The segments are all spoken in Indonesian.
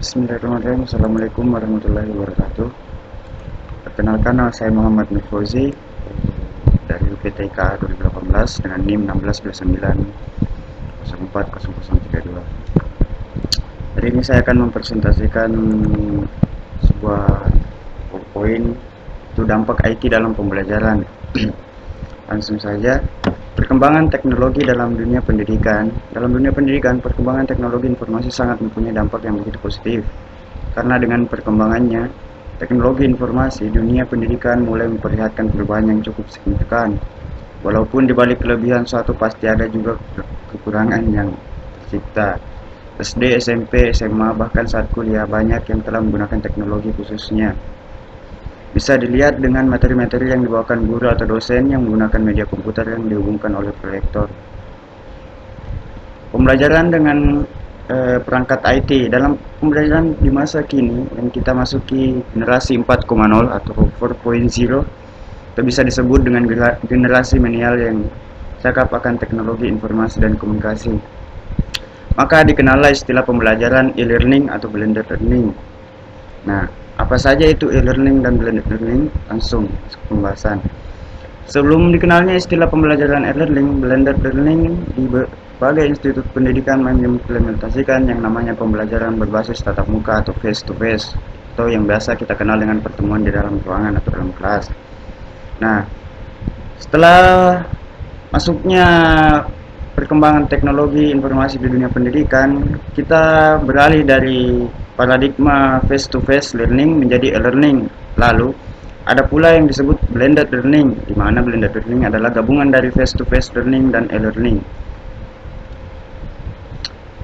Bismillahirrahmanirrahim. Assalamualaikum warahmatullahi wabarakatuh. Perkenalkan, nama saya Muhammad Nur Fauzi dari UPTK 2018 dengan NIM 1629040032. Hari ini saya akan mempresentasikan sebuah poin, itu dampak IT dalam pembelajaran. Langsung saja. Perkembangan teknologi dalam dunia pendidikan. Dalam dunia pendidikan, perkembangan teknologi informasi sangat mempunyai dampak yang begitu positif. Karena dengan perkembangannya, teknologi informasi, dunia pendidikan mulai memperlihatkan perubahan yang cukup signifikan. Walaupun di balik kelebihan suatu pasti ada juga kekurangan yang tercipta. SD, SMP, SMA, bahkan saat kuliah banyak yang telah menggunakan teknologi khususnya. Bisa dilihat dengan materi-materi yang dibawakan guru atau dosen yang menggunakan media komputer yang dihubungkan oleh proyektor. Pembelajaran dengan perangkat IT. Dalam pembelajaran di masa kini yang kita masuki generasi 4.0 atau 4.0, itu bisa disebut dengan generasi milenial yang cakap akan teknologi informasi dan komunikasi. Maka dikenallah istilah pembelajaran e-learning atau blended learning. Nah, apa saja itu e-learning dan blended learning? Langsung ke pembahasan. Sebelum dikenalnya istilah pembelajaran e-learning, blended learning di berbagai institut pendidikan mengimplementasikan yang namanya pembelajaran berbasis tatap muka atau face to face, atau yang biasa kita kenal dengan pertemuan di dalam ruangan atau dalam kelas. Nah, setelah masuknya perkembangan teknologi informasi di dunia pendidikan, kita beralih dari paradigma face-to-face learning menjadi e-learning. Lalu, ada pula yang disebut blended learning, di mana blended learning adalah gabungan dari face-to-face learning dan e-learning.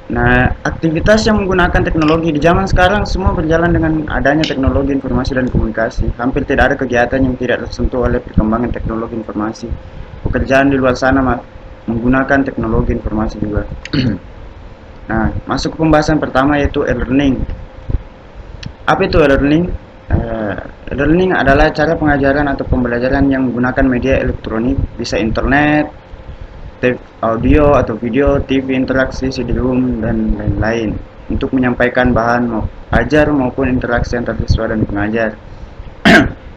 Nah, aktivitas yang menggunakan teknologi di zaman sekarang semua berjalan dengan adanya teknologi informasi dan komunikasi. Hampir tidak ada kegiatan yang tidak tersentuh oleh perkembangan teknologi informasi. Pekerjaan di luar sana menggunakan teknologi informasi juga. Nah, masuk ke pembahasan pertama yaitu e-learning. Apa itu e-learning? E-learning adalah cara pengajaran atau pembelajaran yang menggunakan media elektronik, bisa internet, tape audio atau video, TV interaksi, CD-ROM, dan lain-lain, untuk menyampaikan bahan ajar maupun interaksi antar siswa dan pengajar.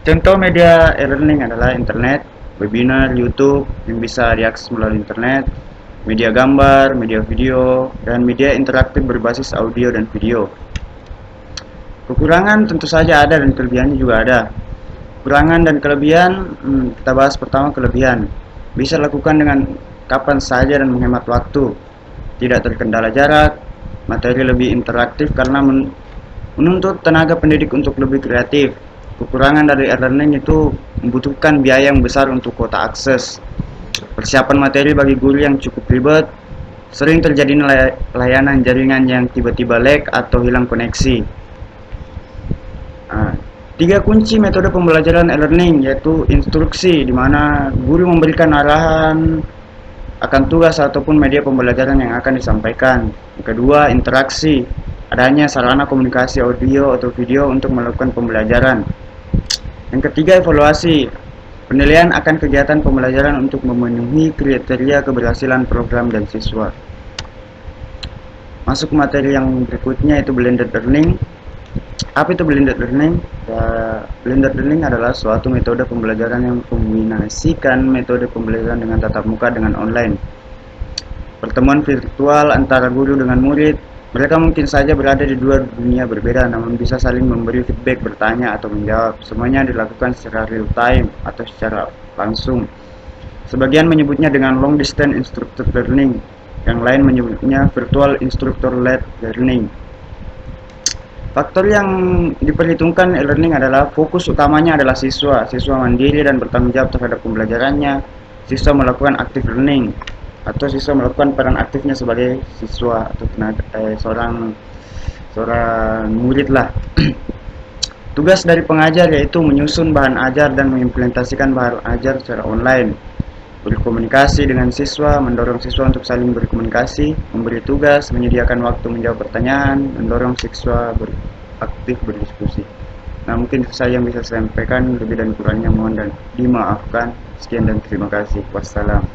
Contoh media e-learning adalah internet, webinar, YouTube yang bisa diakses melalui internet, media gambar, media video, dan media interaktif berbasis audio dan video. Kekurangan tentu saja ada dan kelebihannya juga ada. Kekurangan dan kelebihan, kita bahas pertama kelebihan. Bisa lakukan dengan kapan saja dan menghemat waktu. Tidak terkendala jarak, materi lebih interaktif karena menuntut tenaga pendidik untuk lebih kreatif. Kekurangan dari e-learning itu membutuhkan biaya yang besar untuk kuota akses. Persiapan materi bagi guru yang cukup ribet, sering terjadi layanan jaringan yang tiba-tiba lag atau hilang koneksi. Tiga kunci metode pembelajaran e-learning yaitu instruksi, di mana guru memberikan arahan akan tugas ataupun media pembelajaran yang akan disampaikan. Yang kedua, interaksi, adanya sarana komunikasi audio atau video untuk melakukan pembelajaran. Yang ketiga, evaluasi, penilaian akan kegiatan pembelajaran untuk memenuhi kriteria keberhasilan program dan siswa. Masuk materi yang berikutnya yaitu blended learning. Apa itu blended learning? Blended learning adalah suatu metode pembelajaran yang mengombinasikan metode pembelajaran dengan tatap muka dengan online. Pertemuan virtual antara guru dengan murid. Mereka mungkin saja berada di dua dunia berbeda, namun bisa saling memberi feedback, bertanya, atau menjawab. Semuanya dilakukan secara real time atau secara langsung. Sebagian menyebutnya dengan long distance instructor learning, yang lain menyebutnya virtual instructor led learning. Faktor yang diperhitungkan e-learning adalah fokus utamanya adalah siswa. Siswa mandiri dan bertanggung jawab terhadap pembelajarannya. Siswa melakukan active learning, atau siswa melakukan peran aktifnya sebagai siswa atau seorang murid lah. Tugas dari pengajar yaitu menyusun bahan ajar dan mengimplementasikan bahan ajar secara online. Berkomunikasi dengan siswa, mendorong siswa untuk saling berkomunikasi, memberi tugas, menyediakan waktu menjawab pertanyaan, mendorong siswa aktif berdiskusi. Nah, mungkin itu saja yang bisa saya sampaikan, lebih dan kurangnya mohon dan dimaafkan. Sekian dan terima kasih. Wassalam.